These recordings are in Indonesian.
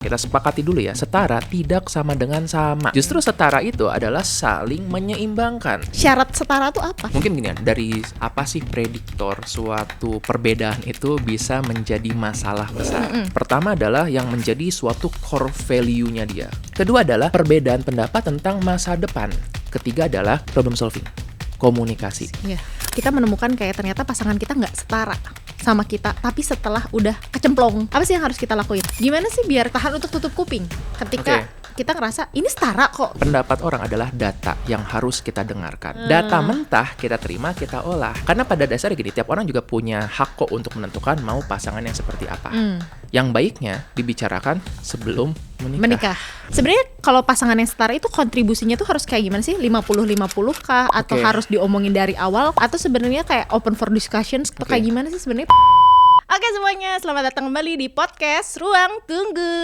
Kita sepakati dulu ya, setara tidak sama dengan sama. Justru setara itu adalah saling menyeimbangkan. Syarat setara tuh apa? Mungkin gini ya, dari apa sih prediktor suatu perbedaan itu bisa menjadi masalah besar. Pertama adalah yang menjadi suatu core value-nya dia. Kedua adalah perbedaan pendapat tentang masa depan. Ketiga adalah problem solving, komunikasi. Ya, kita menemukan kayak ternyata pasangan kita nggak setara sama kita, tapi setelah udah kecemplung, apa sih yang harus kita lakuin? Gimana sih biar tahan untuk tutup kuping ketika kita ngerasa ini setara kok? Pendapat orang adalah data yang harus kita dengarkan. Data mentah kita terima, kita olah. Karena pada dasarnya gini, tiap orang juga punya hak kok untuk menentukan mau pasangan yang seperti apa. Yang baiknya dibicarakan sebelum menikah. Sebenarnya kalau pasangan yang setara itu kontribusinya tuh harus kayak gimana sih? 50-50 kah? Atau harus diomongin dari awal? Atau sebenarnya kayak open for discussions? Atau kayak gimana sih sebenarnya? Oke semuanya, selamat datang kembali di podcast Ruang Tunggu.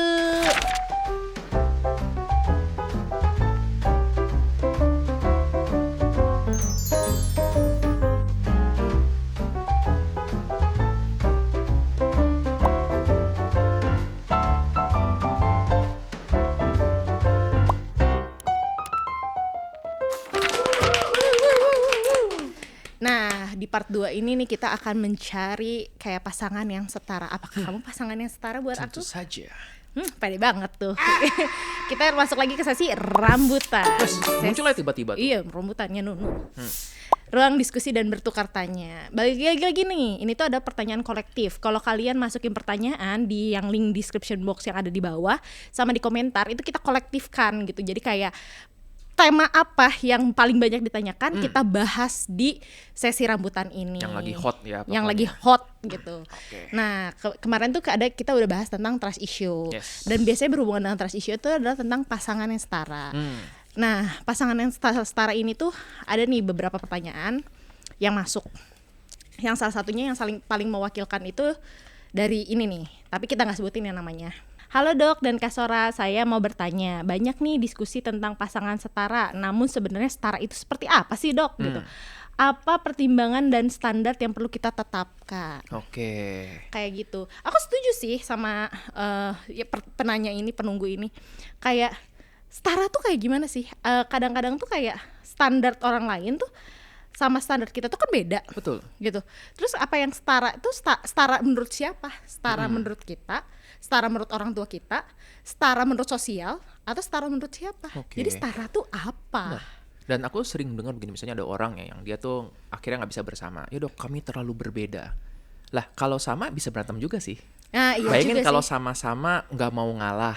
Nah, di part 2 ini nih kita akan mencari kayak pasangan yang setara. Apakah kamu pasangan yang setara buat Tentu aku? saja. Pede banget tuh. Kita masuk lagi ke sesi rambutan. Munculnya tiba-tiba tuh. Iya, rambutannya Nunu. Ruang diskusi dan bertukar tanya. Balik lagi nih, ini tuh ada pertanyaan kolektif. Kalau kalian masukin pertanyaan di yang link description box yang ada di bawah sama di komentar, itu kita kolektifkan gitu. Jadi kayak tema apa yang paling banyak ditanyakan kita bahas di sesi rambutan ini. Yang lagi hot ya. Yang lagi hot gitu. Nah kemarin tuh kita udah bahas tentang trust issue. Dan biasanya berhubungan dengan trust issue itu adalah tentang pasangan yang setara. Nah pasangan yang setara ini tuh ada nih beberapa pertanyaan yang masuk. Yang salah satunya yang paling mewakilkan itu dari ini nih. Tapi kita gak sebutin yang namanya. Halo Dok dan Kak Sora, saya mau bertanya. Banyak nih diskusi tentang pasangan setara. Namun sebenarnya setara itu seperti apa sih Dok? Gitu. Apa pertimbangan dan standar yang perlu kita tetapkan? Kayak gitu. Aku setuju sih sama penanya ini, penunggu ini. Kayak setara tuh kayak gimana sih? Kadang-kadang tuh kayak standar orang lain tuh sama standar kita tuh kan beda. Betul. Gitu. Terus apa yang setara itu setara menurut siapa? Setara menurut kita, setara menurut orang tua kita, setara menurut sosial, atau setara menurut siapa? Jadi setara tuh apa? Nah, dan aku sering dengar begini, misalnya ada orang ya yang dia tuh akhirnya nggak bisa bersama. Ya Dok, kami terlalu berbeda. Lah kalau sama bisa berantem juga sih. Nah, iya bayangin juga kalau sih. sama-sama nggak mau ngalah.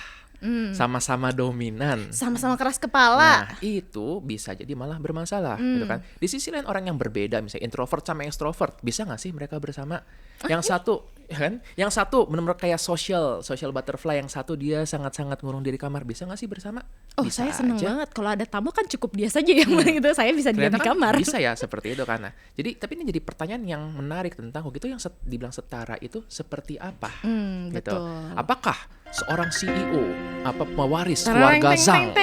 Sama-sama dominan, sama-sama keras kepala. Nah itu bisa jadi malah bermasalah gitu kan. Di sisi lain orang yang berbeda, misalnya introvert sama extrovert, bisa nggak sih mereka bersama? Yang satu kan, yang satu benar-benar kayak social butterfly, yang satu dia sangat-sangat ngurung diri kamar, bisa nggak sih bersama? Bisa saya seneng aja. banget kalau ada tamu kan cukup dia saja yang gitu, saya bisa diam di Ternyata kamar. Bisa ya seperti itu karena. Jadi tapi ini jadi pertanyaan yang menarik tentang gitu, yang dibilang setara itu seperti apa? Gitu. Betul. Apakah seorang CEO apa pewaris keluarga Zhang?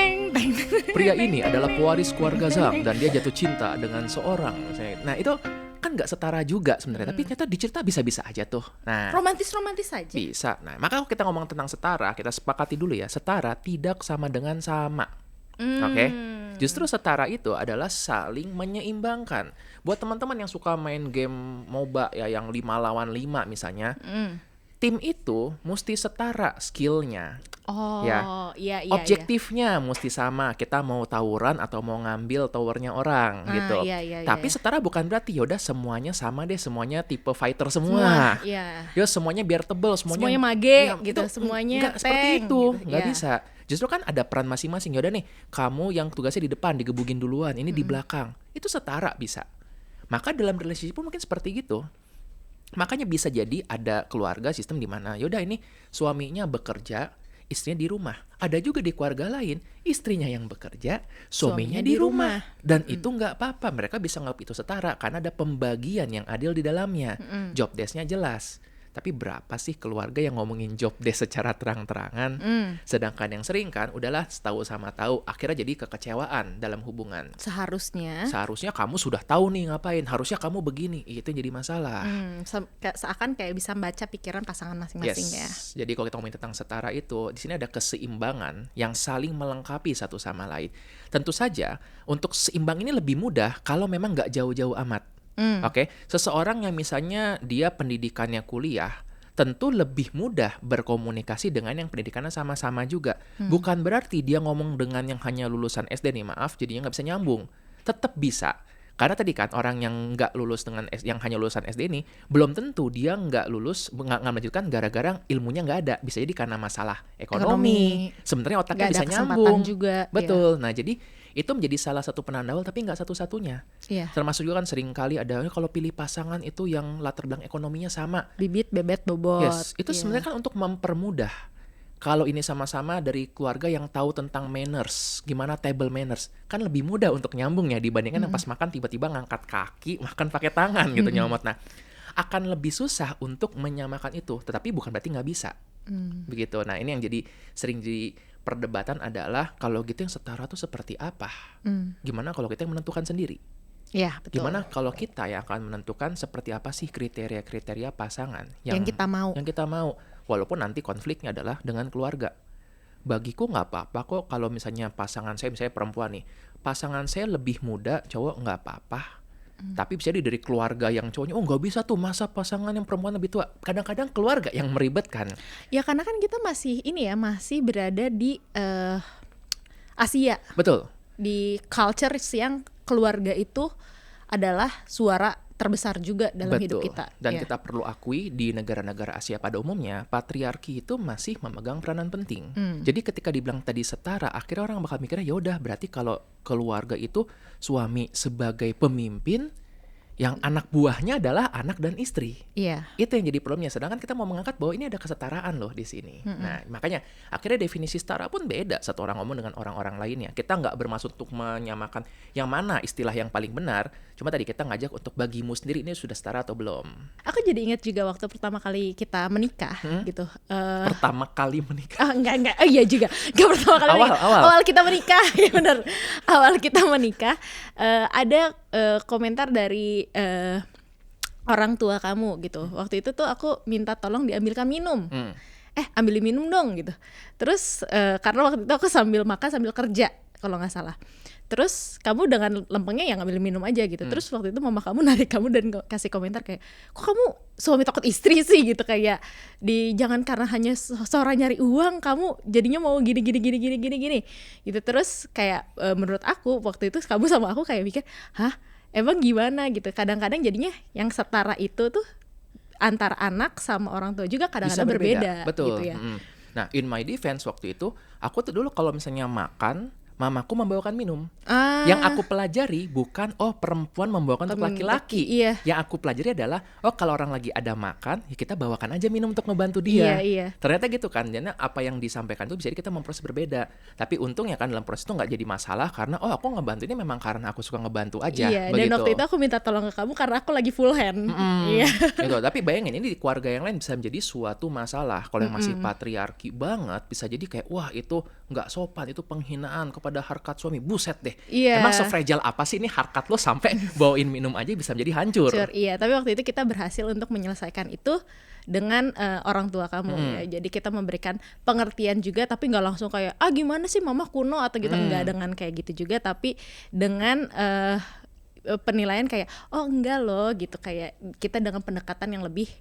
Pria ini adalah pewaris keluarga Zhang dan dia jatuh cinta dengan seorang. Nah itu kan nggak setara juga sebenarnya, tapi ternyata dicerita bisa-bisa aja tuh. Nah, romantis aja. Bisa. Nah, maka kalau kita ngomong tentang setara, kita sepakati dulu ya, setara tidak sama dengan sama. Justru setara itu adalah saling menyeimbangkan. Buat teman-teman yang suka main game MOBA ya, yang 5 lawan 5 misalnya, tim itu mesti setara skillnya. Iya. Objektifnya mesti sama. Kita mau tawuran atau mau ngambil towernya orang gitu. Tapi setara bukan berarti yaudah semuanya sama deh, semuanya tipe fighter semua. Ya semuanya biar tebel, semuanya mage gitu, semuanya nggak seperti itu, gitu. nggak bisa. Justru kan ada peran masing-masing. Yaudah nih, kamu yang tugasnya di depan digebugin duluan, ini di belakang. Itu setara bisa. Maka dalam relationship pun mungkin seperti gitu. Makanya bisa jadi ada keluarga sistem di mana yaudah ini suaminya bekerja, istrinya di rumah. Ada juga di keluarga lain, istrinya yang bekerja, suaminya di rumah. Dan itu nggak apa-apa, mereka bisa nganggap itu setara karena ada pembagian yang adil di dalamnya. Job desk-nya jelas. Tapi berapa sih keluarga yang ngomongin job desk secara terang-terangan, sedangkan yang sering kan udahlah tahu sama tahu, akhirnya jadi kekecewaan dalam hubungan. Seharusnya kamu sudah tahu nih ngapain, harusnya kamu begini, itu yang jadi masalah. Seakan kayak bisa baca pikiran pasangan masing-masing ya. Jadi kalau kita ngomongin tentang setara itu, di sini ada keseimbangan yang saling melengkapi satu sama lain. Tentu saja untuk seimbang ini lebih mudah kalau memang nggak jauh-jauh amat. Oke, seseorang yang misalnya dia pendidikannya kuliah, tentu lebih mudah berkomunikasi dengan yang pendidikannya sama-sama juga. Bukan berarti dia ngomong dengan yang hanya lulusan SD nih, maaf, jadinya nggak bisa nyambung. Tetap bisa. Karena tadi kan orang yang nggak lulus dengan yang hanya lulusan SD ini, belum tentu dia nggak melanjutkan gara-gara ilmunya nggak ada. Bisa jadi karena masalah ekonomi. Sebenarnya otaknya bisa nyambung juga. Betul. Nah, jadi itu menjadi salah satu penanda awal, tapi nggak satu-satunya. Termasuk juga kan sering kali ada kalau pilih pasangan itu yang latar belakang ekonominya sama. Bibit, bebet, bobot. Itu sebenarnya kan untuk mempermudah. Kalau ini sama-sama dari keluarga yang tahu tentang manners, gimana table manners, kan lebih mudah untuk nyambung ya dibandingkan yang pas makan tiba-tiba ngangkat kaki, makan pakai tangan gitu nyomot. Nah, akan lebih susah untuk menyamakan itu, tetapi bukan berarti nggak bisa. Begitu. Nah, ini yang jadi sering jadi perdebatan adalah kalau gitu yang setara tuh seperti apa? Gimana kalau kita yang menentukan sendiri? Ya, betul. Gimana kalau kita yang akan menentukan seperti apa sih kriteria-kriteria pasangan yang kita mau? Yang kita mau, walaupun nanti konfliknya adalah dengan keluarga. Bagiku nggak apa-apa kok kalau misalnya pasangan saya, misalnya perempuan nih, pasangan saya lebih muda, cowok nggak apa-apa. Tapi bisa dari keluarga yang cowoknya, oh nggak bisa tuh, masa pasangan yang perempuan lebih tua. Kadang-kadang keluarga yang meribetkan. Ya karena kan kita masih berada di Asia. Betul. Di culture yang keluarga itu adalah suara terbesar juga dalam hidup kita. Dan kita perlu akui di negara-negara Asia pada umumnya, patriarki itu masih memegang peranan penting. Jadi ketika dibilang tadi setara, akhirnya orang bakal mikirnya, ya udah berarti kalau keluarga itu suami sebagai pemimpin, yang anak buahnya adalah anak dan istri. Itu yang jadi problemnya. Sedangkan kita mau mengangkat bahwa ini ada kesetaraan loh di sini. Nah, makanya akhirnya definisi setara pun beda satu orang ngomong dengan orang-orang lainnya. Kita nggak bermaksud untuk menyamakan yang mana istilah yang paling benar. Cuma tadi kita ngajak untuk bagimu sendiri ini sudah setara atau belum. Aku jadi ingat juga waktu pertama kali kita menikah gitu. Pertama kali menikah? Enggak. Oh iya juga. Enggak pertama kali awal kita menikah. Ya benar. Awal kita menikah ada komentar dari orang tua kamu gitu. Waktu itu tuh aku minta tolong diambilkan minum. Ambilin minum dong gitu. Terus karena waktu itu aku sambil makan sambil kerja kalau nggak salah. Terus kamu dengan lempengnya ya ngambil minum aja gitu. Terus waktu itu mama kamu narik kamu dan kasih komentar kayak, kok kamu suami takut istri sih gitu, kayak jangan karena hanya seorang nyari uang kamu jadinya mau gini gitu. Terus kayak menurut aku waktu itu kamu sama aku kayak mikir, hah emang gimana gitu. Kadang-kadang jadinya yang setara itu tuh antara anak sama orang tua juga kadang-kadang berbeda. Betul. Gitu ya. Nah, in my defense waktu itu, aku tuh dulu kalau misalnya makan, mamaku membawakan minum. Yang aku pelajari bukan perempuan membawakan untuk laki-laki. Yang aku pelajari adalah kalau orang lagi ada makan, ya kita bawakan aja minum untuk ngebantu dia. Ternyata gitu kan. Jadi apa yang disampaikan itu bisa kita memproses berbeda. Tapi untungnya kan dalam proses itu nggak jadi masalah karena aku ngebantu ini memang karena aku suka ngebantu aja. Dan waktu itu aku minta tolong ke kamu karena aku lagi full hand. Gitu. Tapi bayangin ini di keluarga yang lain bisa menjadi suatu masalah. Kalau yang masih patriarki banget bisa jadi kayak wah itu nggak sopan, itu penghinaan kepada harkat suami. Buset deh. Emang sefragile apa sih ini harkat lo sampai bawain minum aja bisa menjadi hancur. Tapi waktu itu kita berhasil untuk menyelesaikan itu dengan orang tua kamu ya. Jadi kita memberikan pengertian juga, tapi nggak langsung kayak gimana sih mama kuno atau gitu. Nggak dengan kayak gitu juga, tapi dengan penilaian kayak enggak loh gitu, kayak kita dengan pendekatan yang lebih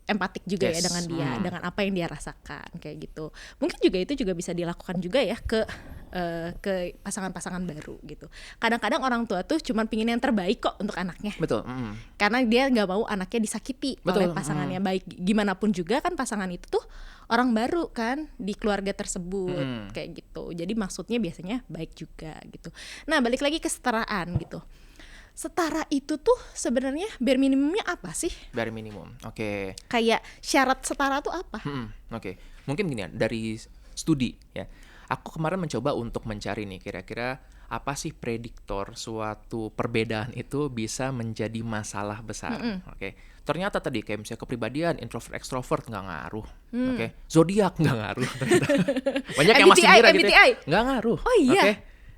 empatik juga ya dengan dia, dengan apa yang dia rasakan kayak gitu. Mungkin juga itu juga bisa dilakukan juga ya ke pasangan-pasangan baru gitu. Kadang-kadang orang tua tuh cuman pingin yang terbaik kok untuk anaknya. Betul. Karena dia nggak mau anaknya disakiti oleh pasangannya. Baik gimana pun juga kan pasangan itu tuh orang baru kan di keluarga tersebut kayak gitu. Jadi maksudnya biasanya baik juga gitu. Nah balik lagi ke kesetaraan gitu. Setara itu tuh sebenarnya bare minimumnya apa sih? Bare minimum, oke. Kayak syarat setara tuh apa? Mungkin gini ya, dari studi ya. Aku kemarin mencoba untuk mencari nih kira-kira apa sih prediktor suatu perbedaan itu bisa menjadi masalah besar. Oke. Ternyata tadi kayak misalnya kepribadian introvert extrovert nggak ngaruh. Oke. Zodiak nggak ngaruh. Banyak yang masih ngira gitu ya, nggak ngaruh. Oh iya. Oke.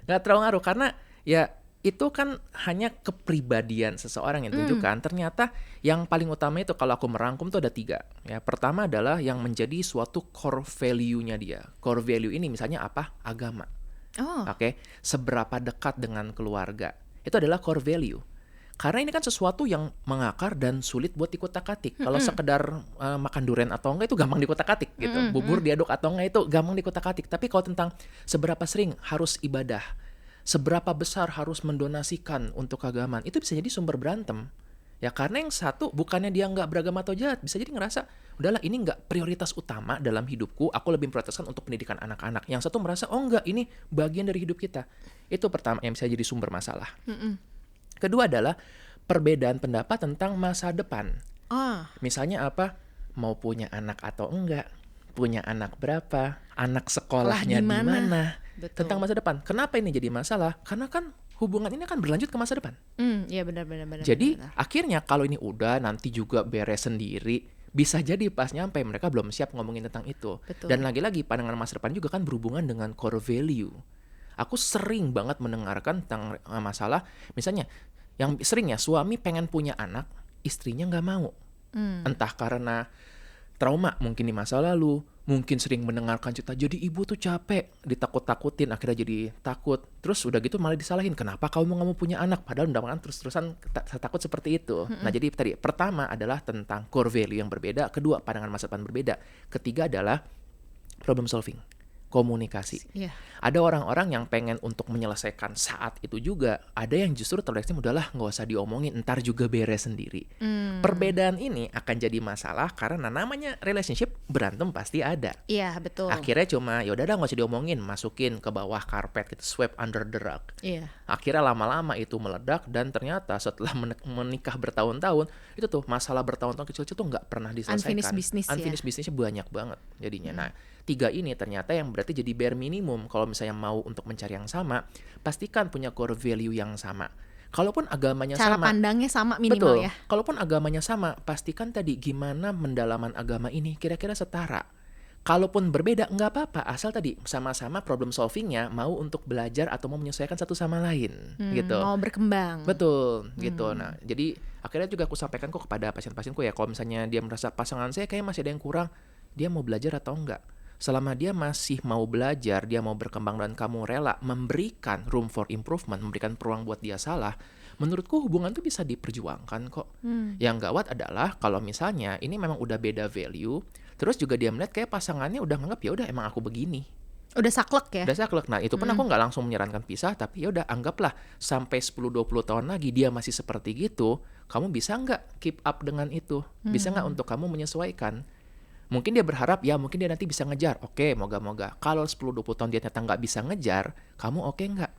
Nggak terlalu ngaruh karena ya itu kan hanya kepribadian seseorang yang tunjukkan. Ternyata yang paling utama itu kalau aku merangkum tuh ada 3. Ya, pertama adalah yang menjadi suatu core value-nya dia. Core value ini misalnya apa? Agama. Oke, seberapa dekat dengan keluarga. Itu adalah core value. Karena ini kan sesuatu yang mengakar dan sulit buat dikutak-atik. Kalau sekedar makan durian atau enggak itu gampang dikutak-atik gitu. Bubur diaduk atau enggak itu gampang dikutak-atik. Tapi kalau tentang seberapa sering harus ibadah, seberapa besar harus mendonasikan untuk keagamaan, itu bisa jadi sumber berantem. Ya karena yang satu bukannya dia nggak beragama atau jahat, bisa jadi ngerasa udahlah ini nggak prioritas utama dalam hidupku, aku lebih prioritaskan untuk pendidikan anak-anak. Yang satu merasa oh enggak, ini bagian dari hidup kita. Itu pertama yang bisa jadi sumber masalah. Kedua adalah perbedaan pendapat tentang masa depan. Misalnya apa? Mau punya anak atau enggak? Punya anak berapa? Anak sekolahnya di mana? Tentang masa depan. Kenapa ini jadi masalah? Karena kan hubungan ini akan berlanjut ke masa depan. Iya benar. Jadi akhirnya kalau ini udah nanti juga beres sendiri, bisa jadi pas nyampe mereka belum siap ngomongin tentang itu. Dan lagi-lagi pandangan masa depan juga kan berhubungan dengan core value. Aku sering banget mendengarkan tentang masalah, misalnya yang sering ya suami pengen punya anak, istrinya nggak mau. Entah karena trauma mungkin di masa lalu, mungkin sering mendengarkan cerita jadi ibu tuh capek, ditakut-takutin akhirnya jadi takut, terus udah gitu malah disalahin, kenapa kamu nggak mau punya anak, padahal udah makan terus-terusan takut seperti itu. Nah jadi tadi pertama adalah tentang core value yang berbeda, kedua pandangan masa depan berbeda, ketiga adalah problem solving, komunikasi. Ada orang-orang yang pengen untuk menyelesaikan saat itu juga, ada yang justru terlalu ekstrim, udahlah nggak usah diomongin, ntar juga beres sendiri. Perbedaan ini akan jadi masalah karena namanya relationship, berantem pasti ada. Iya betul. Akhirnya cuma ya udah nggak usah diomongin, masukin ke bawah karpet, gitu, sweep under the rug. Akhirnya lama-lama itu meledak dan ternyata setelah menikah bertahun-tahun itu tuh masalah bertahun-tahun kecil-kecil tuh nggak pernah diselesaikan. Unfinished business-nya banyak banget jadinya. Nah 3 ini ternyata yang berarti jadi bare minimum. Kalau misalnya mau untuk mencari yang sama, pastikan punya core value yang sama. Kalaupun agamanya cara sama, pandangnya sama minimal ya. Kalaupun agamanya sama, pastikan tadi gimana mendalaman agama ini kira-kira setara. Kalaupun berbeda nggak apa-apa, asal tadi sama-sama problem solvingnya mau untuk belajar atau mau menyesuaikan satu sama lain, gitu. Mau berkembang. Betul, gitu. Nah, jadi akhirnya juga aku sampaikan kok kepada pasien-pasienku ya, kalau misalnya dia merasa pasangan saya kayak masih ada yang kurang, dia mau belajar atau enggak. Selama dia masih mau belajar, dia mau berkembang dan kamu rela memberikan room for improvement, memberikan peluang buat dia salah, menurutku hubungan tuh bisa diperjuangkan kok. Yang gawat adalah kalau misalnya ini memang udah beda value, terus juga dia melihat kayak pasangannya udah nganggap ya udah emang aku begini. Udah saklek ya? Udah saklek. Nah itu pun aku nggak langsung menyarankan pisah, tapi ya udah anggaplah sampai 10-20 tahun lagi dia masih seperti gitu, kamu bisa nggak keep up dengan itu? Bisa nggak untuk kamu menyesuaikan? Mungkin dia berharap ya mungkin dia nanti bisa ngejar. Oke, moga-moga. Kalau 10-20 tahun dia ternyata nggak bisa ngejar, kamu oke nggak?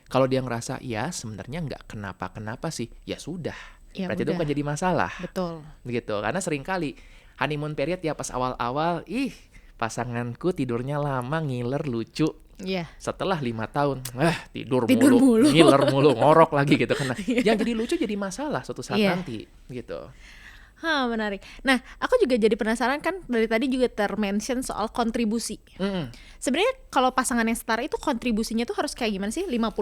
Kalau dia ngerasa ya sebenarnya nggak kenapa-kenapa sih, ya sudah. Ya berarti udah. itu bukan jadi masalah. Betul. Begitu. Karena seringkali honeymoon period ya pas awal-awal, pasanganku tidurnya lama, ngiler, lucu. Setelah 5 tahun, tidur mulu, ngiler mulu, ngorok lagi gitu. Karena yang jadi lucu jadi masalah suatu saat nanti gitu. Menarik. Nah, aku juga jadi penasaran kan dari tadi juga termention soal kontribusi. Sebenarnya kalau pasangan yang setara itu kontribusinya tuh harus kayak gimana sih? 50-50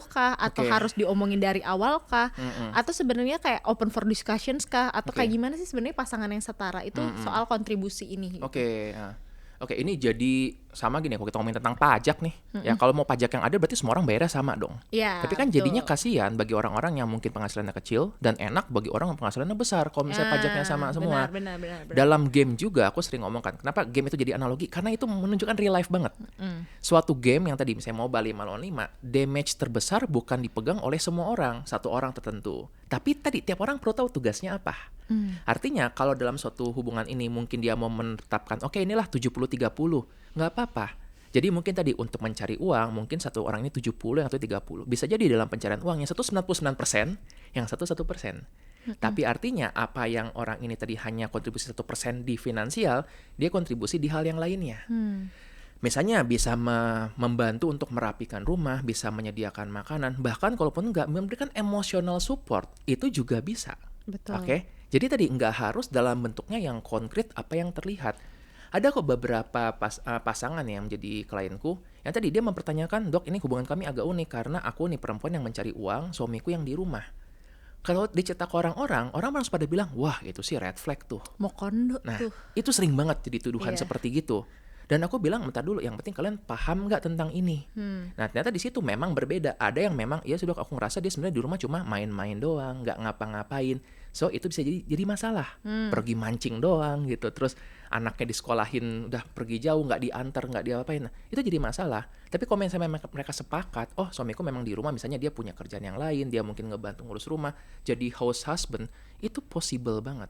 kah? Atau harus diomongin dari awal kah? Atau sebenarnya kayak open for discussions kah? Atau kayak gimana sih sebenarnya pasangan yang setara itu soal kontribusi ini? Gitu. Oke, ini jadi sama gini, kalau kita ngomongin tentang pajak nih, ya kalau mau pajak yang adil berarti semua orang bayarnya sama dong. Tapi kan jadinya kasihan bagi orang-orang yang mungkin penghasilannya kecil dan enak bagi orang yang penghasilannya besar kalau misalnya pajaknya sama semua. Benar. Dalam game juga aku sering ngomongkan, kenapa game itu jadi analogi? Karena itu menunjukkan real life banget. Suatu game yang tadi misalnya Mobile 5 lawan 5, damage terbesar bukan dipegang oleh semua orang, satu orang tertentu. Tapi tadi tiap orang perlu tahu tugasnya apa. Artinya kalau dalam suatu hubungan ini mungkin dia mau menetapkan, oke inilah 70-30, nggak apa-apa. Jadi mungkin tadi untuk mencari uang, mungkin satu orang ini 70, yang satu 30. Bisa jadi dalam pencarian uang, yang satu 99%, yang satu 1%. Tapi artinya apa yang orang ini tadi hanya kontribusi 1% di finansial, dia kontribusi di hal yang lainnya. Misalnya bisa membantu untuk merapikan rumah, bisa menyediakan makanan, bahkan kalaupun nggak memberikan emotional support, itu juga bisa. Betul. Oke? Jadi tadi nggak harus dalam bentuknya yang konkret apa yang terlihat. Ada kok beberapa pasangan yang menjadi klienku, yang tadi dia mempertanyakan, "Dok, ini hubungan kami agak unik karena aku nih perempuan yang mencari uang, suamiku yang di rumah." Kalau dicetak ke orang-orang harus pada bilang, "Wah, itu sih red flag tuh." Mau kondo Nah, tuh. itu sering banget jadi tuduhan Iya. seperti gitu. Dan aku bilang, "Bentar dulu, yang penting kalian paham nggak tentang ini?" Nah, ternyata di situ memang berbeda. Ada yang memang, ya sudah aku ngerasa dia sebenarnya di rumah cuma main-main doang, nggak ngapa-ngapain. So, itu bisa jadi masalah. Pergi mancing doang gitu. Terus anaknya disekolahin, udah pergi jauh, nggak diantar, nggak diapain. Nah, itu jadi masalah. Tapi kalau misalnya mereka sepakat, oh suamiku memang di rumah, misalnya dia punya kerjaan yang lain, dia mungkin ngebantu ngurus rumah, jadi house husband, itu possible banget.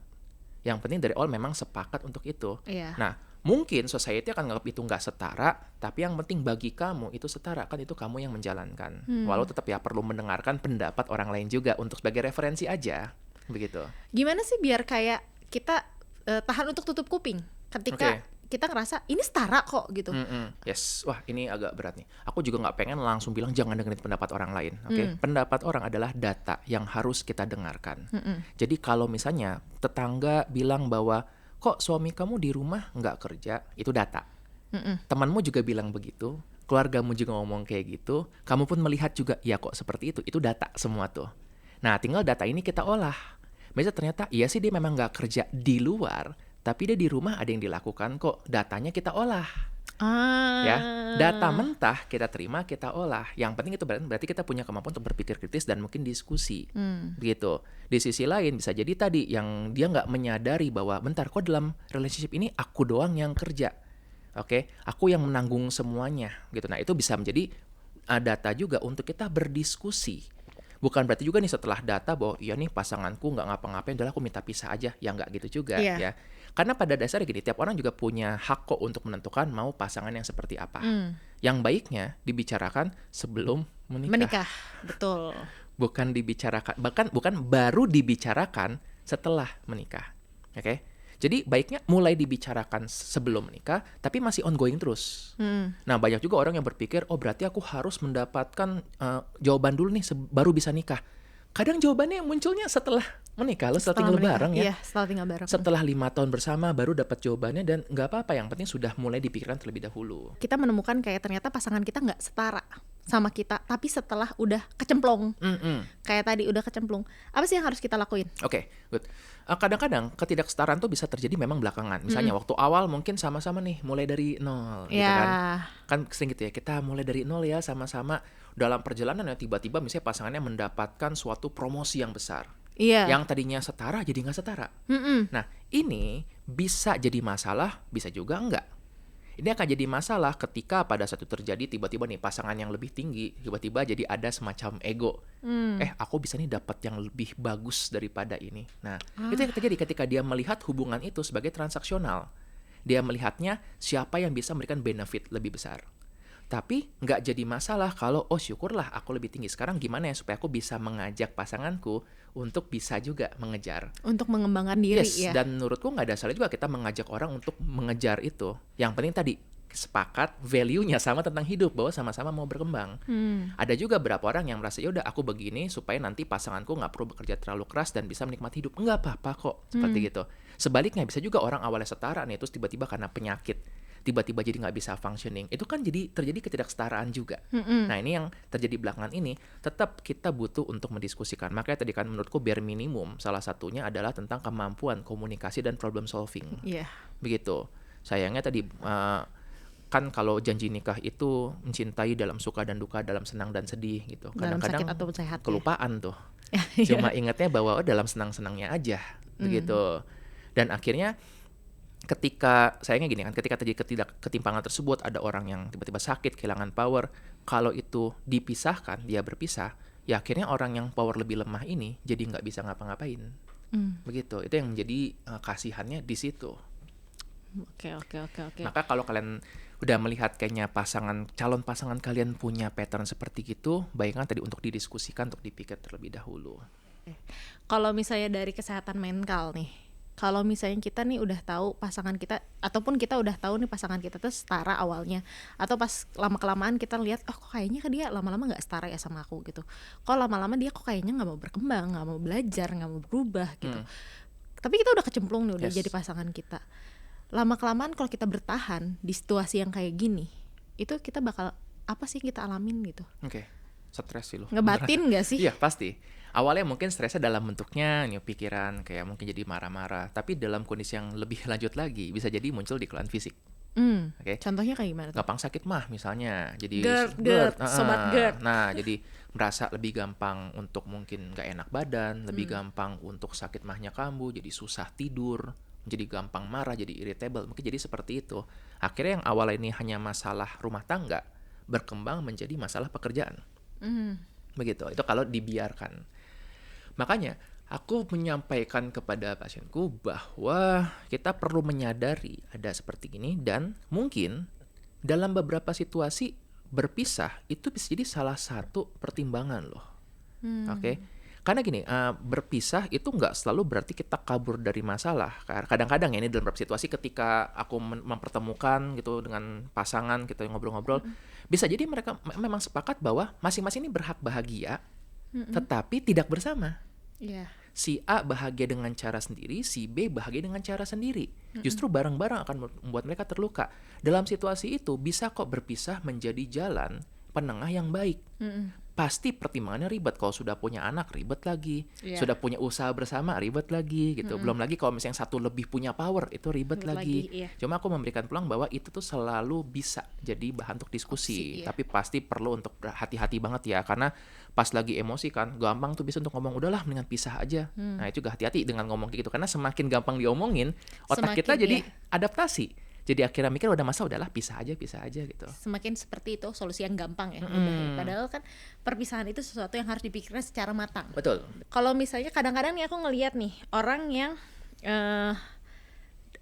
Yang penting dari awal memang sepakat untuk itu. Iya. Nah, mungkin society akan nganggap itu nggak setara, tapi yang penting bagi kamu itu setara, kan itu kamu yang menjalankan. Walau tetap ya perlu mendengarkan pendapat orang lain juga untuk sebagai referensi aja, begitu. Gimana sih biar kayak kita tahan untuk tutup kuping ketika kita ngerasa ini setara kok gitu. Yes, wah ini agak berat nih. Aku juga nggak pengen langsung bilang jangan dengerin pendapat orang lain. Oke, pendapat orang adalah data yang harus kita dengarkan. Jadi kalau misalnya tetangga bilang bahwa kok suami kamu di rumah nggak kerja, itu data. Temanmu juga bilang begitu, keluargamu juga ngomong kayak gitu, kamu pun melihat juga, ya kok seperti itu data semua tuh. Nah, tinggal data ini kita olah. Misalnya ternyata, iya sih dia memang nggak kerja di luar, tapi dia di rumah ada yang dilakukan kok, datanya kita olah. Ya, data mentah kita terima, kita olah. Yang penting itu berarti kita punya kemampuan untuk berpikir kritis dan mungkin diskusi, begitu. Di sisi lain bisa jadi tadi yang dia nggak menyadari bahwa bentar kok dalam relationship ini aku doang yang kerja, oke, aku yang menanggung semuanya, gitu. Nah itu bisa menjadi data juga untuk kita berdiskusi. Bukan berarti juga nih setelah data bahwa iya nih pasanganku nggak ngapa-ngapain, udahlah aku minta pisah aja, ya nggak gitu juga ya. Karena pada dasarnya gini, tiap orang juga punya hak kok untuk menentukan mau pasangan yang seperti apa. Yang baiknya dibicarakan sebelum menikah. Betul. Bukan dibicarakan, bukan baru dibicarakan setelah menikah. Oke? Jadi baiknya mulai dibicarakan sebelum menikah, tapi masih ongoing terus. Nah banyak juga orang yang berpikir, oh berarti aku harus mendapatkan jawaban dulu nih baru bisa nikah. Kadang jawabannya munculnya setelah menikah, setelah tinggal bareng ya. Iya, setelah tinggal bareng. Setelah 5 tahun bersama baru dapat jawabannya, dan nggak apa-apa, yang penting sudah mulai dipikirkan terlebih dahulu. Kita menemukan kayak ternyata pasangan kita nggak setara sama kita, tapi setelah udah kecemplung, kayak tadi udah kecemplung, apa sih yang harus kita lakuin? Oke, good. Kadang-kadang ketidaksetaraan tuh bisa terjadi memang belakangan. Misalnya waktu awal mungkin sama-sama nih mulai dari nol, gitu kan. Kan sering gitu ya, kita mulai dari nol ya sama-sama. Dalam perjalanan ya tiba-tiba misalnya pasangannya mendapatkan suatu promosi yang besar. Yang tadinya setara jadi nggak setara. Nah ini bisa jadi masalah, bisa juga enggak. Ini akan jadi masalah ketika pada saat itu terjadi tiba-tiba nih pasangan yang lebih tinggi tiba-tiba jadi ada semacam ego. Aku bisa nih dapat yang lebih bagus daripada ini. Nah, itu yang terjadi ketika dia melihat hubungan itu sebagai transaksional. Dia melihatnya siapa yang bisa memberikan benefit lebih besar. Tapi nggak jadi masalah kalau, oh syukurlah aku lebih tinggi. Sekarang gimana ya supaya aku bisa mengajak pasanganku untuk bisa juga mengejar. Untuk mengembangkan diri ya. Dan menurutku nggak ada salah juga kita mengajak orang untuk mengejar itu. Yang penting tadi, sepakat value-nya sama tentang hidup, bahwa sama-sama mau berkembang. Ada juga beberapa orang yang merasa, ya udah aku begini supaya nanti pasanganku nggak perlu bekerja terlalu keras dan bisa menikmati hidup. Nggak apa-apa kok, seperti gitu. Sebaliknya bisa juga orang awalnya setara nih, terus tiba-tiba karena penyakit, tiba-tiba jadi nggak bisa functioning, itu kan jadi terjadi ketidaksetaraan juga. Nah ini yang terjadi belakangan ini, tetap kita butuh untuk mendiskusikan. Makanya tadi kan menurutku bare minimum salah satunya adalah tentang kemampuan komunikasi dan problem solving. Begitu. Sayangnya tadi kan kalau janji nikah itu mencintai dalam suka dan duka, dalam senang dan sedih gitu. Kadang-kadang kelupaan tuh. Cuma ingatnya bahwa dalam senang-senangnya aja, begitu. Dan akhirnya ketika sayangnya gini kan, ketika terjadi ketimpangan tersebut, ada orang yang tiba-tiba sakit, kehilangan power, kalau itu dipisahkan, dia berpisah, ya akhirnya orang yang power lebih lemah ini jadi nggak bisa ngapa-ngapain. Begitu. Itu yang menjadi kasihannya di situ. Oke. Maka kalau kalian udah melihat kayaknya calon pasangan kalian punya pattern seperti gitu, baiknya tadi untuk didiskusikan, untuk dipikir terlebih dahulu. Kalau misalnya dari kesehatan mental nih, kalau misalnya kita nih udah tahu pasangan kita, ataupun kita udah tahu nih pasangan kita tuh setara awalnya, atau pas lama-kelamaan kita lihat, oh kok kayaknya dia lama-lama nggak setara ya sama aku gitu, kok lama-lama dia kok kayaknya nggak mau berkembang, nggak mau belajar, nggak mau berubah gitu. Tapi kita udah kecemplung nih, udah jadi pasangan kita. Lama-kelamaan kalau kita bertahan di situasi yang kayak gini, itu kita bakal apa sih kita alamin gitu? Oke. Stres sih lo. Ngebatin nggak sih? Iya pasti. Awalnya mungkin stresnya dalam bentuknya nih pikiran, kayak mungkin jadi marah-marah. Tapi dalam kondisi yang lebih lanjut lagi, bisa jadi muncul di kelainan fisik. Oke. Contohnya kayak gimana tuh? Gampang sakit mah misalnya. Jadi GERD, sobat GERD. Nah, jadi merasa lebih gampang untuk mungkin nggak enak badan, lebih gampang untuk sakit mahnya kambuh, jadi susah tidur, jadi gampang marah, jadi irritable. Mungkin jadi seperti itu. Akhirnya yang awalnya ini hanya masalah rumah tangga, berkembang menjadi masalah pekerjaan. Begitu, itu kalau dibiarkan. Makanya aku menyampaikan kepada pasienku bahwa kita perlu menyadari ada seperti ini, dan mungkin dalam beberapa situasi berpisah itu bisa jadi salah satu pertimbangan loh. Oke? Karena gini, berpisah itu nggak selalu berarti kita kabur dari masalah. Kadang-kadang ya ini dalam beberapa situasi ketika aku mempertemukan gitu dengan pasangan, kita ngobrol-ngobrol, bisa jadi mereka memang sepakat bahwa masing-masing ini berhak bahagia, tetapi tidak bersama. Si A bahagia dengan cara sendiri, si B bahagia dengan cara sendiri. Justru bareng-bareng akan membuat mereka terluka. Dalam situasi itu bisa kok berpisah menjadi jalan penengah yang baik. Pasti pertimbangannya ribet. Kalau sudah punya anak ribet lagi, sudah punya usaha bersama ribet lagi gitu. Belum lagi kalau misalnya satu lebih punya power, itu ribet lagi. Cuma aku memberikan peluang bahwa itu tuh selalu bisa jadi bahan untuk diskusi. Tapi pasti perlu untuk hati-hati banget ya, karena pas lagi emosi kan gampang tuh bisa untuk ngomong udahlah mendingan pisah aja. Nah itu juga hati-hati dengan ngomong kayak gitu, karena semakin gampang diomongin otak kita jadi adaptasi. Jadi akhirnya mikir udah masa udahlah pisah aja gitu. Semakin seperti itu solusi yang gampang ya. Udah, padahal kan perpisahan itu sesuatu yang harus dipikirkan secara matang. Betul. Kalau misalnya kadang-kadang nih aku ngelihat nih orang yang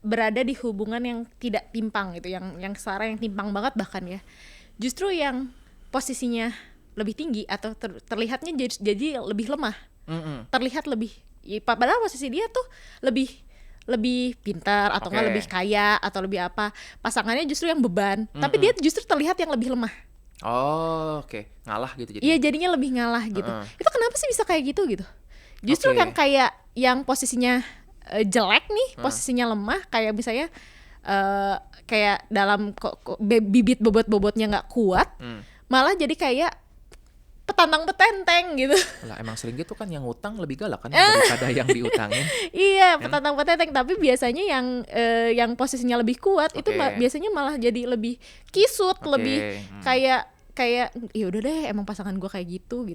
berada di hubungan yang tidak timpang gitu, yang setara, yang timpang banget bahkan ya. Justru yang posisinya lebih tinggi atau terlihatnya jadi lebih lemah. Terlihat lebih, padahal posisi dia tuh lebih pintar atau nggak lebih kaya atau lebih apa, pasangannya justru yang beban, tapi dia justru terlihat yang lebih lemah. Ngalah gitu jadi. Iya, jadinya lebih ngalah gitu. Itu kenapa sih bisa kayak gitu? Justru yang kayak yang posisinya jelek nih, posisinya lemah, kayak misalnya kayak dalam bibit bobot-bobotnya nggak kuat, malah jadi kayak petantang petenteng gitu. Lah emang sering gitu kan, yang utang lebih galak kan daripada yang diutangin. Iya, petantang petenteng, tapi biasanya yang posisinya lebih kuat itu biasanya malah jadi lebih kisut, lebih kayak ya udah deh emang pasangan gue kayak gitu.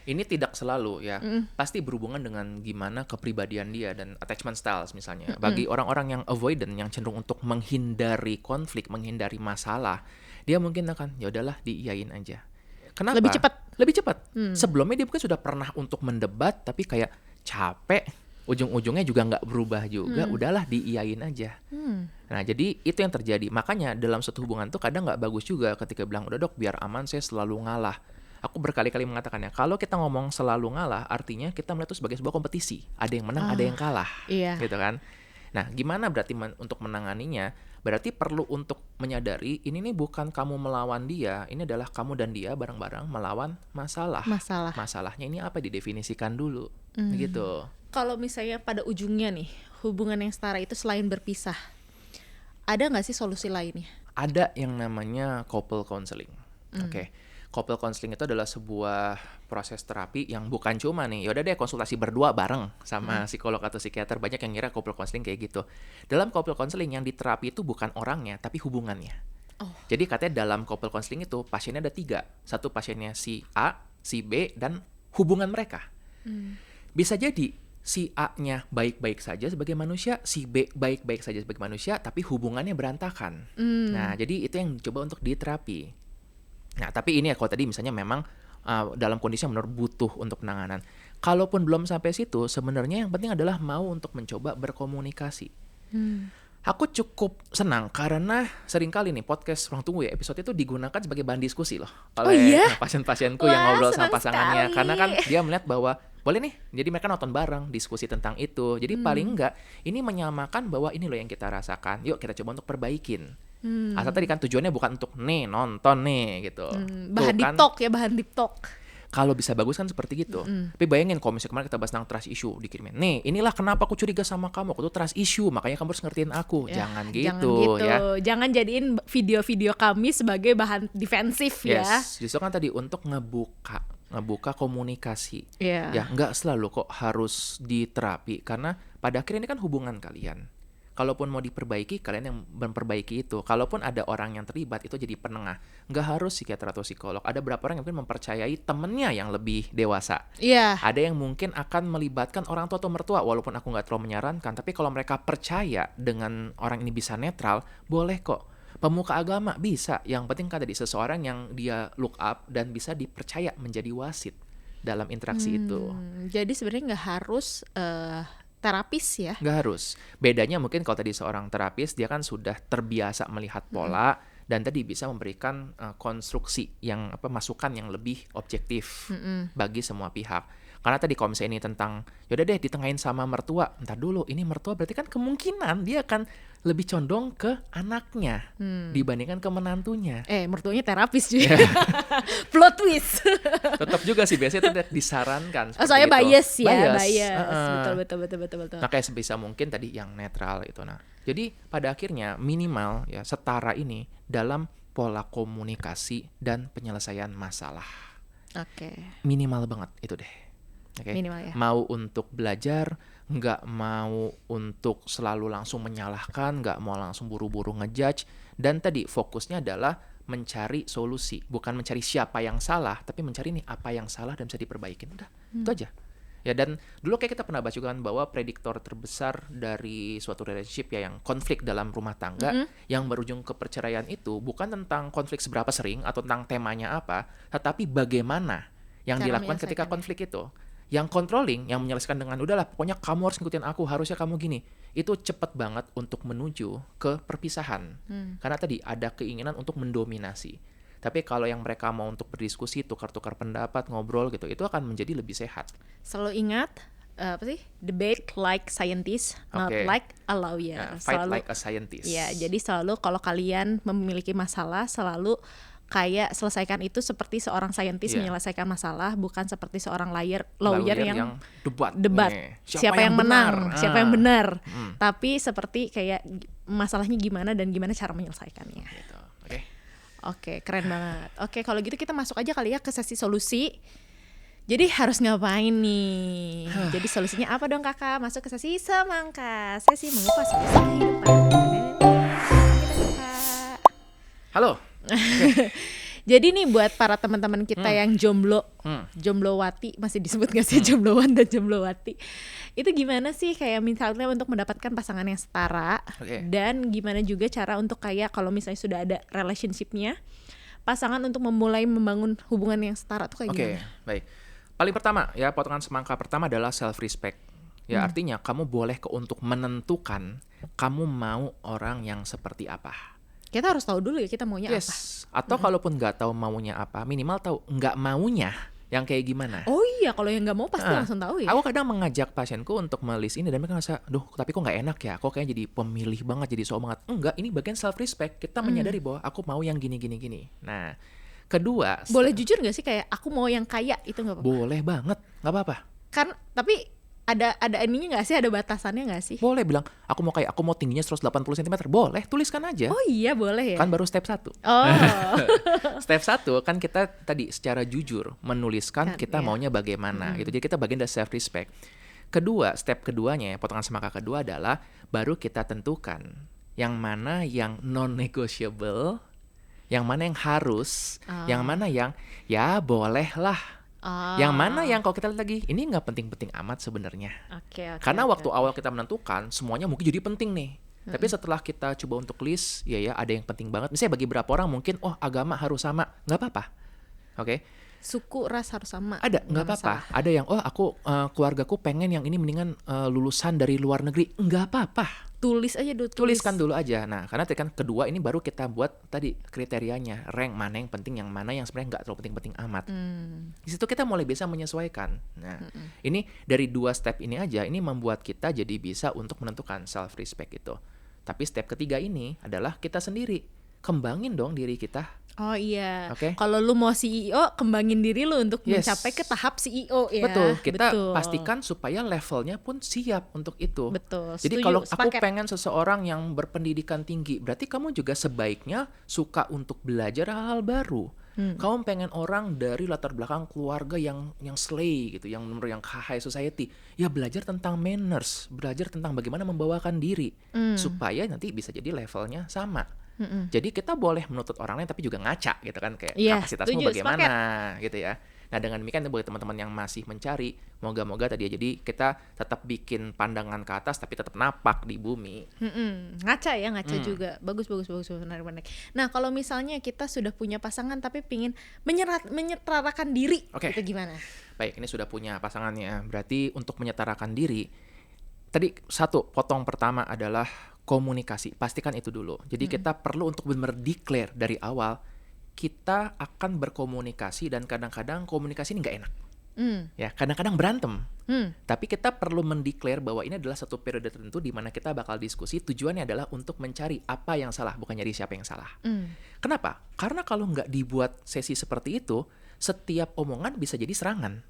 Ini tidak selalu ya. Pasti berhubungan dengan gimana kepribadian dia dan attachment styles misalnya. Bagi orang-orang yang avoidant, yang cenderung untuk menghindari konflik, menghindari masalah, dia mungkin akan ya udahlah diiyain aja. Kenapa? Lebih cepat. Sebelumnya dia mungkin sudah pernah untuk mendebat, tapi kayak capek, ujung-ujungnya juga nggak berubah juga, udahlah diiyain aja. Nah jadi itu yang terjadi. Makanya dalam suatu hubungan tuh kadang nggak bagus juga ketika bilang udah dok biar aman saya selalu ngalah. Aku berkali-kali mengatakannya, kalau kita ngomong selalu ngalah, artinya kita melihat itu sebagai sebuah kompetisi. Ada yang menang, ada yang kalah, gitu kan. Nah, gimana berarti untuk menanganinya? Berarti perlu untuk menyadari ini nih bukan kamu melawan dia, ini adalah kamu dan dia bareng-bareng melawan masalah. Masalahnya ini apa, didefinisikan dulu, begitu. Kalau misalnya pada ujungnya nih, hubungan yang setara itu selain berpisah, ada nggak sih solusi lainnya? Ada yang namanya couple counseling. Couple counseling itu adalah sebuah proses terapi yang bukan cuma nih, yaudah deh konsultasi berdua bareng sama psikolog atau psikiater. Banyak yang ngira couple counseling kayak gitu. Dalam couple counseling yang diterapi itu bukan orangnya, tapi hubungannya. Jadi katanya dalam couple counseling itu pasiennya ada 3. Satu pasiennya si A, si B, dan hubungan mereka. Bisa jadi si A-nya baik-baik saja sebagai manusia, si B baik-baik saja sebagai manusia, tapi hubungannya berantakan. Nah, jadi itu yang coba untuk diterapi. Nah, tapi ini ya kalau tadi misalnya memang dalam kondisi yang benar butuh untuk penanganan. Kalaupun belum sampai situ, sebenarnya yang penting adalah mau untuk mencoba berkomunikasi. Aku cukup senang karena seringkali nih podcast Ruang Tunggu ya episode itu digunakan sebagai bahan diskusi loh oleh pasien-pasienku yang ngobrol sama pasangannya. Sekali. Karena kan dia melihat bahwa boleh nih, jadi mereka nonton bareng, diskusi tentang itu. Jadi paling enggak ini menyamakan bahwa ini loh yang kita rasakan. Yuk kita coba untuk perbaikin. Asal tadi kan tujuannya bukan untuk nih nonton nih gitu. Bahan deep talk ya, bahan deep talk. Kalau bisa bagus kan seperti gitu. Tapi bayangin kalau misalnya kemarin kita bahas tentang trust issue dikirimin. Nih, inilah kenapa aku curiga sama kamu. Aku tuh trust issue, makanya kamu harus ngertiin aku. Ya, jangan jangan gitu ya. Jangan jadiin video-video kami sebagai bahan defensif ya. Justru kan tadi untuk ngebuka komunikasi. Yeah. Ya, nggak selalu kok harus diterapi karena pada akhirnya ini kan hubungan kalian. Kalaupun mau diperbaiki, kalian yang memperbaiki itu. Kalaupun ada orang yang terlibat, itu jadi penengah. Nggak harus psikiater atau psikolog. Ada beberapa orang yang mungkin mempercayai temennya yang lebih dewasa. Iya. Ada yang mungkin akan melibatkan orang tua atau mertua. Walaupun aku nggak terlalu menyarankan, tapi kalau mereka percaya dengan orang ini bisa netral, boleh kok. Pemuka agama bisa. Yang penting kan tadi seseorang yang dia look up dan bisa dipercaya menjadi wasit dalam interaksi itu. Jadi sebenarnya nggak harus terapis ya? Nggak harus. Bedanya mungkin kalau tadi seorang terapis, dia kan sudah terbiasa melihat pola dan tadi bisa memberikan konstruksi yang masukan yang lebih objektif bagi semua pihak. Karena tadi kalau misalnya ini tentang, yaudah deh ditengahin sama mertua, ntar dulu ini mertua berarti kan kemungkinan dia akan lebih condong ke anaknya dibandingkan ke menantunya. Mertuanya terapis juga. Plot twist. Tetap juga sih biasanya tidak disarankan. Soalnya itu. bias ya, bias. Betul. Nah kayak sebisa mungkin tadi yang netral itu. Nah jadi pada akhirnya minimal ya setara ini dalam pola komunikasi dan penyelesaian masalah. Oke. Minimal banget itu deh. Okay. Minimal ya. Mau untuk belajar, nggak mau untuk selalu langsung menyalahkan, nggak mau langsung buru-buru ngejudge, dan tadi fokusnya adalah mencari solusi, bukan mencari siapa yang salah, tapi mencari nih apa yang salah dan bisa diperbaikin. Udah, itu aja. Ya dan dulu kayak kita pernah baca kan bahwa prediktor terbesar dari suatu relationship ya yang konflik dalam rumah tangga yang berujung ke perceraian itu bukan tentang konflik seberapa sering atau tentang temanya apa, tetapi bagaimana yang cara dilakukan ketika konflik itu. Yang controlling, yang menyelesaikan dengan udahlah pokoknya kamu harus ngikutin aku, harusnya kamu gini. Itu cepet banget untuk menuju ke perpisahan. Karena tadi ada keinginan untuk mendominasi. Tapi kalau yang mereka mau untuk berdiskusi, tukar-tukar pendapat, ngobrol gitu, itu akan menjadi lebih sehat. Selalu ingat, debate like scientist, not like a lawyer. Fight like a scientist. Ya, jadi selalu kalau kalian memiliki masalah, selalu kayak selesaikan itu seperti seorang saintis menyelesaikan masalah, bukan seperti seorang lawyer yang debat. Siapa yang menang, siapa yang benar. Tapi seperti kayak masalahnya gimana dan gimana cara menyelesaikannya. Gitu. Oke, keren banget. Oke, kalau gitu kita masuk aja kali ya ke sesi solusi. Jadi harus ngapain nih? Jadi solusinya apa dong kakak? Masuk ke sesi semangka, sesi mengupas solusi kehidupan. Halo. Jadi nih buat para teman-teman kita yang jomblowati, masih disebut gak sih jomblowan dan jomblowati, itu gimana sih kayak misalnya untuk mendapatkan pasangan yang setara, dan gimana juga cara untuk kayak kalau misalnya sudah ada relationship-nya, pasangan untuk memulai membangun hubungan yang setara tuh kayak gimana? Baik. Paling pertama ya, potongan semangka pertama adalah self respect. Ya artinya kamu boleh untuk menentukan kamu mau orang yang seperti apa. Kita harus tahu dulu ya kita maunya apa. Atau kalaupun nggak tahu maunya apa, minimal tahu nggak maunya yang kayak gimana. Oh iya, kalau yang nggak mau pasti langsung tahu ya. Aku kadang mengajak pasienku untuk melis ini dan mereka ngerasa, tapi kok nggak enak ya? Kok kayaknya jadi pemilih banget, jadi so banget. Enggak, ini bagian self respect. Kita menyadari bahwa aku mau yang gini. Nah, kedua. Boleh jujur nggak sih kayak aku mau yang kaya itu nggak apa-apa? Boleh banget, nggak apa-apa. Kan tapi ada ininya nggak sih, ada batasannya nggak sih? Boleh bilang aku mau tingginya 180 cm, boleh, tuliskan aja. Oh iya boleh ya. Kan baru step 1. Step 1 kan kita tadi secara jujur menuliskan kita maunya bagaimana gitu. Jadi kita bagian dari self respect. Kedua, step keduanya, potongan semangka kedua adalah baru kita tentukan yang mana yang non negotiable, yang mana yang harus, yang mana yang ya boleh lah. Yang mana yang kalau kita lihat lagi ini nggak penting-penting amat sebenarnya. Karena waktu awal kita menentukan semuanya mungkin jadi penting nih. Tapi setelah kita coba untuk list, ya ada yang penting banget. Misalnya bagi beberapa orang mungkin agama harus sama, nggak apa-apa. Suku ras harus sama. Ada, nggak apa-apa. Ada yang aku keluargaku pengen yang ini mendingan lulusan dari luar negeri, nggak apa-apa. Tuliskan dulu aja. Nah, karena tadi kan kedua ini baru kita buat tadi kriterianya, rank mana yang penting, yang mana yang sebenarnya nggak terlalu penting-penting amat. Di situ kita mulai bisa menyesuaikan. Nah, ini dari 2 step ini aja, ini membuat kita jadi bisa untuk menentukan self respect itu. Tapi step ketiga ini adalah kita sendiri. Kembangin dong diri kita. Oh iya. Okay? Kalau lu mau CEO, kembangin diri lu untuk mencapai ke tahap CEO ya. Betul. Kita pastikan supaya levelnya pun siap untuk itu. Betul. Jadi kalau aku pengen seseorang yang berpendidikan tinggi, berarti kamu juga sebaiknya suka untuk belajar hal-hal baru. Kamu pengen orang dari latar belakang keluarga yang slay gitu, yang high society, ya belajar tentang manners, belajar tentang bagaimana membawakan diri, supaya nanti bisa jadi levelnya sama. Jadi kita boleh menuntut orang lain tapi juga ngaca gitu kan, kayak kapasitasmu bagaimana gitu ya. Nah dengan demikian buat teman-teman yang masih mencari, moga-moga tadi ya, jadi kita tetap bikin pandangan ke atas tapi tetap napak di bumi. Ngaca juga, bagus menarik. Nah kalau misalnya kita sudah punya pasangan tapi pingin menyetarakan diri, itu gimana? Baik, ini sudah punya pasangannya, berarti untuk menyetarakan diri, tadi satu potong pertama adalah komunikasi, pastikan itu dulu. Jadi kita perlu untuk benar-benar declare dari awal, kita akan berkomunikasi dan kadang-kadang komunikasi ini nggak enak. Ya, kadang-kadang berantem. Tapi kita perlu mendeklar bahwa ini adalah satu periode tertentu di mana kita bakal diskusi, tujuannya adalah untuk mencari apa yang salah, bukan nyari siapa yang salah. Kenapa? Karena kalau nggak dibuat sesi seperti itu, setiap omongan bisa jadi serangan.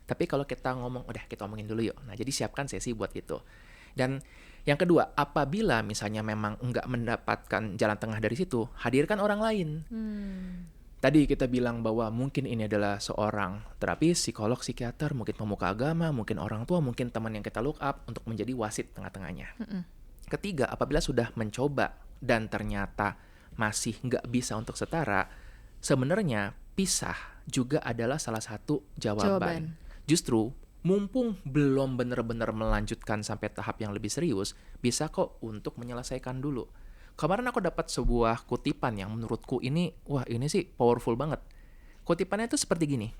Tapi kalau kita ngomong, udah kita omongin dulu yuk. Nah, jadi siapkan sesi buat itu. Dan yang kedua, apabila misalnya memang nggak mendapatkan jalan tengah dari situ, hadirkan orang lain. Tadi kita bilang bahwa mungkin ini adalah seorang terapis, psikolog, psikiater, mungkin pemuka agama, mungkin orang tua, mungkin teman yang kita look up untuk menjadi wasit tengah-tengahnya. Ketiga, apabila sudah mencoba dan ternyata masih nggak bisa untuk setara, sebenarnya pisah juga adalah salah satu jawaban. Justru mumpung belum benar-benar melanjutkan sampai tahap yang lebih serius, bisa kok untuk menyelesaikan dulu. Kemarin aku dapat sebuah kutipan yang menurutku ini sih powerful banget. Kutipannya itu seperti gini,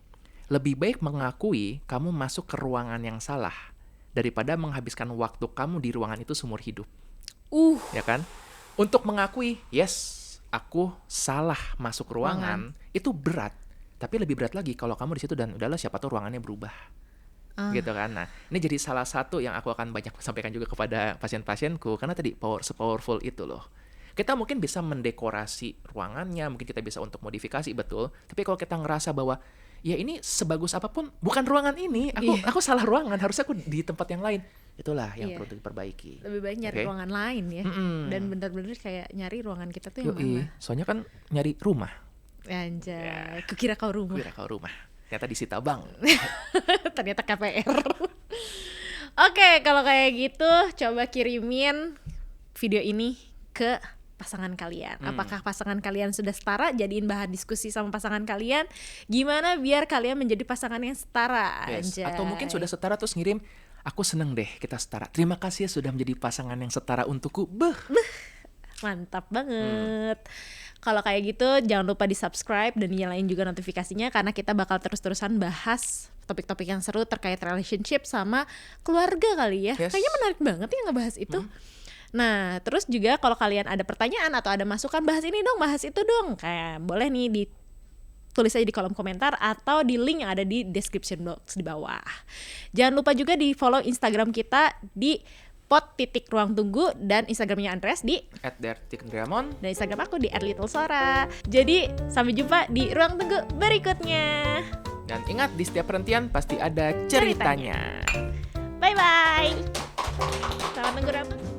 lebih baik mengakui kamu masuk ke ruangan yang salah daripada menghabiskan waktu kamu di ruangan itu seumur hidup. Ya kan? Untuk mengakui, yes, aku salah masuk ruangan, itu berat. Tapi lebih berat lagi kalau kamu di situ dan udahlah siapa tahu ruangannya berubah. Gitu kan. Nah, ini jadi salah satu yang aku akan banyak sampaikan juga kepada pasien-pasienku, karena tadi sepowerful itu loh. Kita mungkin bisa mendekorasi ruangannya, mungkin kita bisa untuk modifikasi, betul. Tapi kalau kita ngerasa bahwa ya ini sebagus apapun bukan ruangan ini, aku salah ruangan, harusnya aku di tempat yang lain. Itulah yang perlu diperbaiki. Lebih baik nyari ruangan lain ya. Dan benar-benar kayak nyari ruangan kita tuh yang mana. Soalnya kan nyari rumah. Anjay, kukira kau rumah. Ternyata disita bank. Ternyata KPR. Oke, kalau kayak gitu coba kirimin video ini ke pasangan kalian. Apakah pasangan kalian sudah setara? Jadiin bahan diskusi sama pasangan kalian. Gimana biar kalian menjadi pasangan yang setara? Atau mungkin sudah setara terus ngirim, aku seneng deh kita setara. Terima kasih ya sudah menjadi pasangan yang setara untukku. Mantap banget. Kalau kayak gitu jangan lupa di subscribe dan nyalain juga notifikasinya, karena kita bakal terus-terusan bahas topik-topik yang seru terkait relationship sama keluarga kali ya. Kayaknya menarik banget ya ngebahas itu. Nah terus juga kalau kalian ada pertanyaan atau ada masukan, bahas ini dong, bahas itu dong, kayak boleh nih ditulis aja di kolom komentar atau di link yang ada di description box di bawah. Jangan lupa juga di follow Instagram kita di @ruangtunggu dan Instagramnya Andreas di @dertikandriamon dan Instagram aku di @littlesora. Jadi sampai jumpa di Ruang Tunggu berikutnya. Dan ingat, di setiap perhentian pasti ada ceritanya. Bye bye. Selamat tunggu Ramon.